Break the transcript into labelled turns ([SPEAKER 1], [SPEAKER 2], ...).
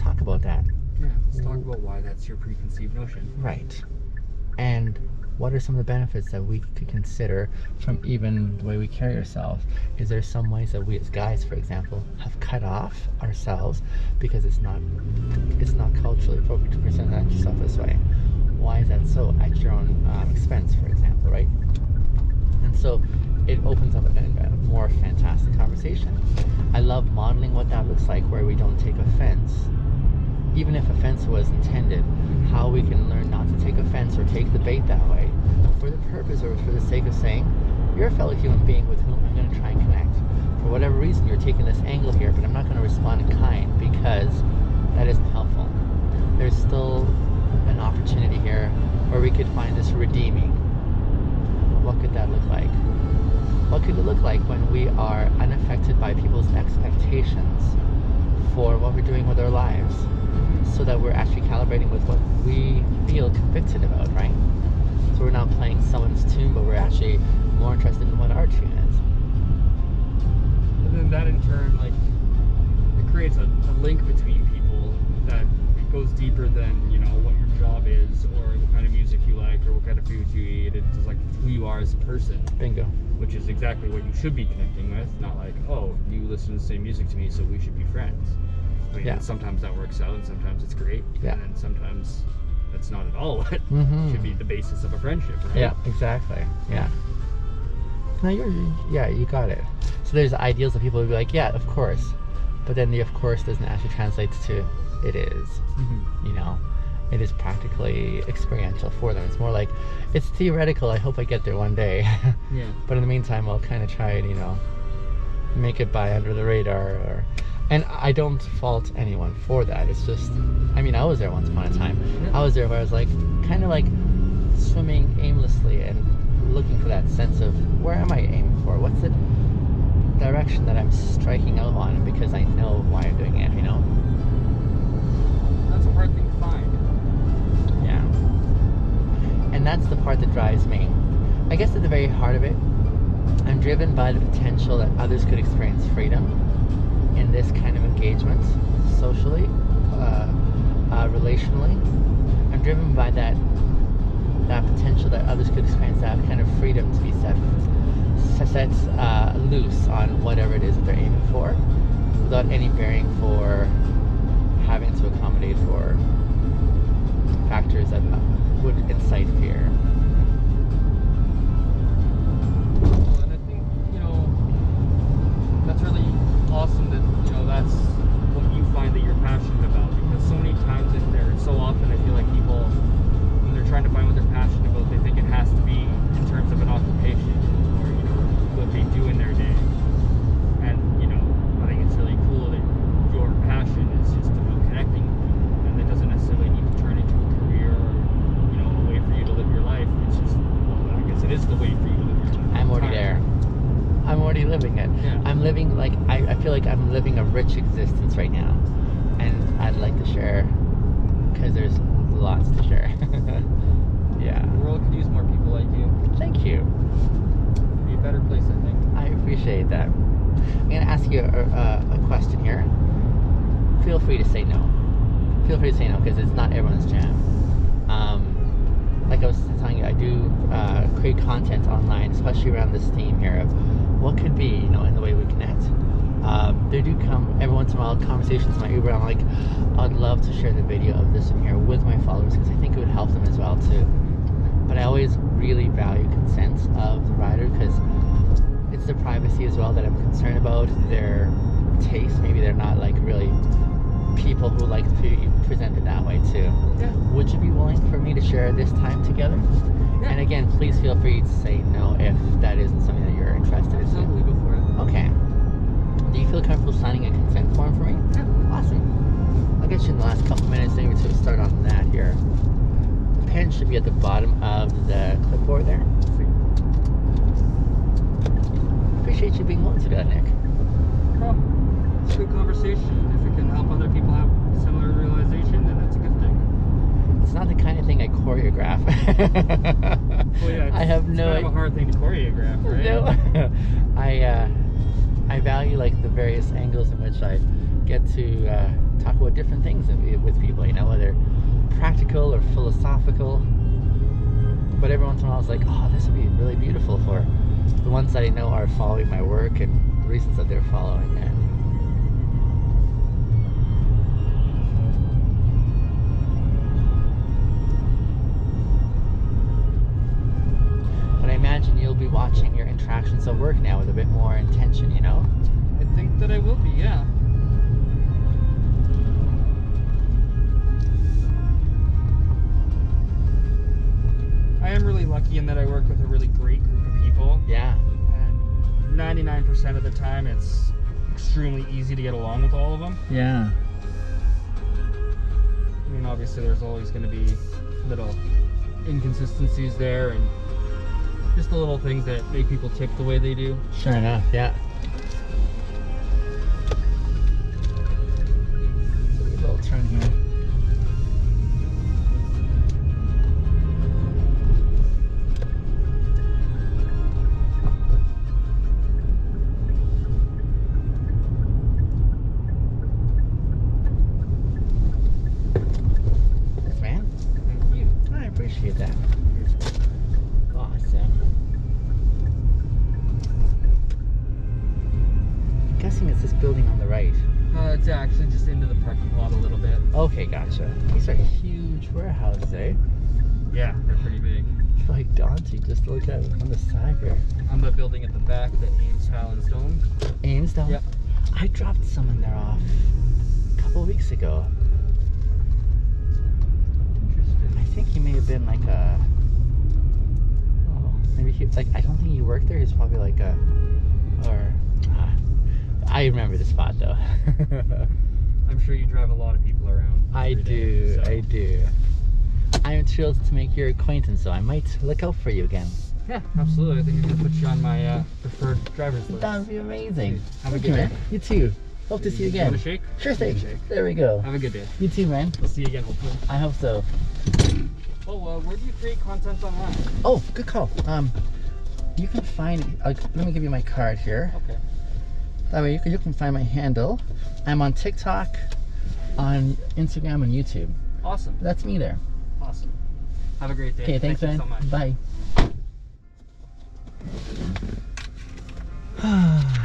[SPEAKER 1] talk about that.
[SPEAKER 2] Yeah, let's talk about why that's your preconceived notion.
[SPEAKER 1] Right. And what are some of the benefits that we could consider from even the way we carry ourselves? Is there some ways that we as guys, for example, have cut off ourselves because it's not culturally appropriate to present yourself this way? Why is that so? At your own expense, for example, right? And so it opens up a more fantastic conversation. I love modeling what that looks like, where we don't take offense. Even if offense was intended, how we can learn not to take offense or take the bait that way for the purpose or for the sake of saying, you're a fellow human being with whom I'm going to try and connect. For whatever reason, you're taking this angle here, but I'm not going to respond in kind because that isn't helpful. There's still an opportunity here where we could find this redeeming. What could that look like? What could it look like when we are unaffected by people's expectations for what we're doing with our lives, so that we're actually calibrating with what we feel convicted about, right? So we're not playing someone's tune, but we're actually more interested in what our tune is.
[SPEAKER 2] And then that in turn, like, it creates a link between people that it goes deeper than, you know, what your job is or what kind of music you like or what kind of food you eat. It's like who you are as a person.
[SPEAKER 1] Bingo.
[SPEAKER 2] Which is exactly what you should be connecting with, not like, oh, you listen to the same music to me, so we should be friends. I mean,
[SPEAKER 1] Yeah.
[SPEAKER 2] sometimes that works out, and sometimes it's great,
[SPEAKER 1] Yeah.
[SPEAKER 2] and then sometimes that's not at all what should be the basis of a friendship, right?
[SPEAKER 1] Yeah, exactly. Yeah. No, you got it. So there's ideals that people would be like, yeah, of course, but then the of course doesn't actually translate to it is. You know, it is practically experiential for them. It's more like, it's theoretical, I hope I get there one day.
[SPEAKER 2] Yeah.
[SPEAKER 1] But in the meantime, I'll kind of try and, you know, make it by under the radar. And I don't fault anyone for that. It's just, I mean, I was there once upon a time.
[SPEAKER 2] Yeah.
[SPEAKER 1] I was there where I was like, kind of like swimming aimlessly and looking for that sense of, where am I aiming for? What's the direction that I'm striking out on? Because I know why I'm doing it, you know?
[SPEAKER 2] That's a hard thing to find.
[SPEAKER 1] Yeah. And that's the part that drives me. I guess at the very heart of it, I'm driven by the potential that others could experience freedom in this kind of engagement, socially, relationally. I'm driven by that potential that others could experience that kind of freedom to be set loose on whatever it is that they're aiming for, without any bearing for having to accommodate for factors that would incite fear.
[SPEAKER 2] Well, and I think, you know, that's really awesome that, you know, that's what you find that you're passionate about, because so many times so often I feel like people, when they're trying to find what they're passionate about, they think it has to be in terms of an occupation or, you know, what they do in their day. And, you know, I think it's really cool that your passion is just about connecting with people, and it doesn't necessarily need to turn into a career or, you know, a way for you to live your life. It's just, well, I guess it is the way for you to live your life.
[SPEAKER 1] I'm already there. I'm already living it.
[SPEAKER 2] Yeah.
[SPEAKER 1] I'm living, like, I feel like I'm living a rich existence right now. And I'd like to share, because there's lots to share. Yeah.
[SPEAKER 2] The world could use more people like you.
[SPEAKER 1] Thank you.
[SPEAKER 2] It'd be a better place, I think.
[SPEAKER 1] I appreciate that. I'm going to ask you a question here. Feel free to say no. Feel free to say no, because it's not everyone's jam. Like I was telling you, I do create content online, especially around this theme here of what could be, you know, in the way we connect. There do come every once in a while conversations in my Uber. I'm like, I'd love to share the video of this in here with my followers because I think it would help them as well too. But I always really value consent of the rider, because it's their privacy as well that I'm concerned about. Their taste, maybe they're not like really people who like to be presented that way too.
[SPEAKER 2] Yeah.
[SPEAKER 1] Would you be willing for me to share this time together?
[SPEAKER 2] Yeah.
[SPEAKER 1] And again, please feel free to say no if that isn't something that you're interested in.
[SPEAKER 2] Totally go for it.
[SPEAKER 1] Okay. Do you feel comfortable signing a consent form for me?
[SPEAKER 2] Yeah.
[SPEAKER 1] Awesome. I'll get you in the last couple minutes maybe to start on that here. The pen should be at the bottom of the clipboard there.
[SPEAKER 2] Sweet.
[SPEAKER 1] Appreciate you being willing to do that, Nick.
[SPEAKER 2] No problem. It's a good conversation. If it can help other people have similar realization, then that's a good thing.
[SPEAKER 1] It's not the kind of thing I choreograph.
[SPEAKER 2] Well, yeah,
[SPEAKER 1] I have
[SPEAKER 2] it's
[SPEAKER 1] no
[SPEAKER 2] kind of a hard thing to choreograph, right?
[SPEAKER 1] No. I value like the various angles in which I get to talk about different things with people, you know, whether practical or philosophical. But every once in a while, I was like, oh, this would be really beautiful for the ones that I know are following my work and the reasons that they're following it. But I imagine you'll be watching your interactions at work now with a bit more intention, you know?
[SPEAKER 2] I think that I will be, yeah. I am really lucky in that I work with a really great group of people.
[SPEAKER 1] Yeah.
[SPEAKER 2] And 99% of the time, it's extremely easy to get along with all of them.
[SPEAKER 1] Yeah.
[SPEAKER 2] I mean, obviously, there's always going to be little inconsistencies there and just the little things that make people tick the way they do.
[SPEAKER 1] Sure enough, yeah. So a little turn here. Thanks, man.
[SPEAKER 2] Thank you.
[SPEAKER 1] I appreciate that. Awesome. I'm guessing it's this building on the right.
[SPEAKER 2] It's actually just into the parking lot a little bit.
[SPEAKER 1] Okay, gotcha. These are huge warehouses, eh?
[SPEAKER 2] Yeah, they're pretty big.
[SPEAKER 1] It's like daunting just to look at it on the side here.
[SPEAKER 2] I'm the building at the back, the Ames Tile and Stone.
[SPEAKER 1] Amesdale?
[SPEAKER 2] Yep.
[SPEAKER 1] I dropped someone there off a couple weeks ago.
[SPEAKER 2] Interesting.
[SPEAKER 1] I think he may have been like a... Oh, maybe he... Like, I don't think he worked there. He's probably like a... Or... I remember the spot though.
[SPEAKER 2] I'm sure you drive a lot of people around.
[SPEAKER 1] I
[SPEAKER 2] every
[SPEAKER 1] do,
[SPEAKER 2] day, so.
[SPEAKER 1] I do. I'm thrilled to make your acquaintance, so I might look out for you again.
[SPEAKER 2] Yeah, absolutely. I think I'm gonna put you on my preferred driver's list.
[SPEAKER 1] That would be amazing.
[SPEAKER 2] Have a
[SPEAKER 1] Thank
[SPEAKER 2] good
[SPEAKER 1] you, man.
[SPEAKER 2] day.
[SPEAKER 1] You too. Hope to see you
[SPEAKER 2] You
[SPEAKER 1] again.
[SPEAKER 2] want a shake?
[SPEAKER 1] Sure thing.
[SPEAKER 2] Shake.
[SPEAKER 1] There we go.
[SPEAKER 2] Have a good day.
[SPEAKER 1] You too, man.
[SPEAKER 2] We'll see you again, hopefully.
[SPEAKER 1] I hope so.
[SPEAKER 2] Oh, where do you create content online?
[SPEAKER 1] Oh, good call. You can find. Let me give you my card here.
[SPEAKER 2] Okay.
[SPEAKER 1] That way you can find my handle. I'm on TikTok, on Instagram, and YouTube.
[SPEAKER 2] Awesome.
[SPEAKER 1] That's me there.
[SPEAKER 2] Awesome. Have a great day.
[SPEAKER 1] Okay, thanks,
[SPEAKER 2] Thank
[SPEAKER 1] man.
[SPEAKER 2] you so much.
[SPEAKER 1] Bye.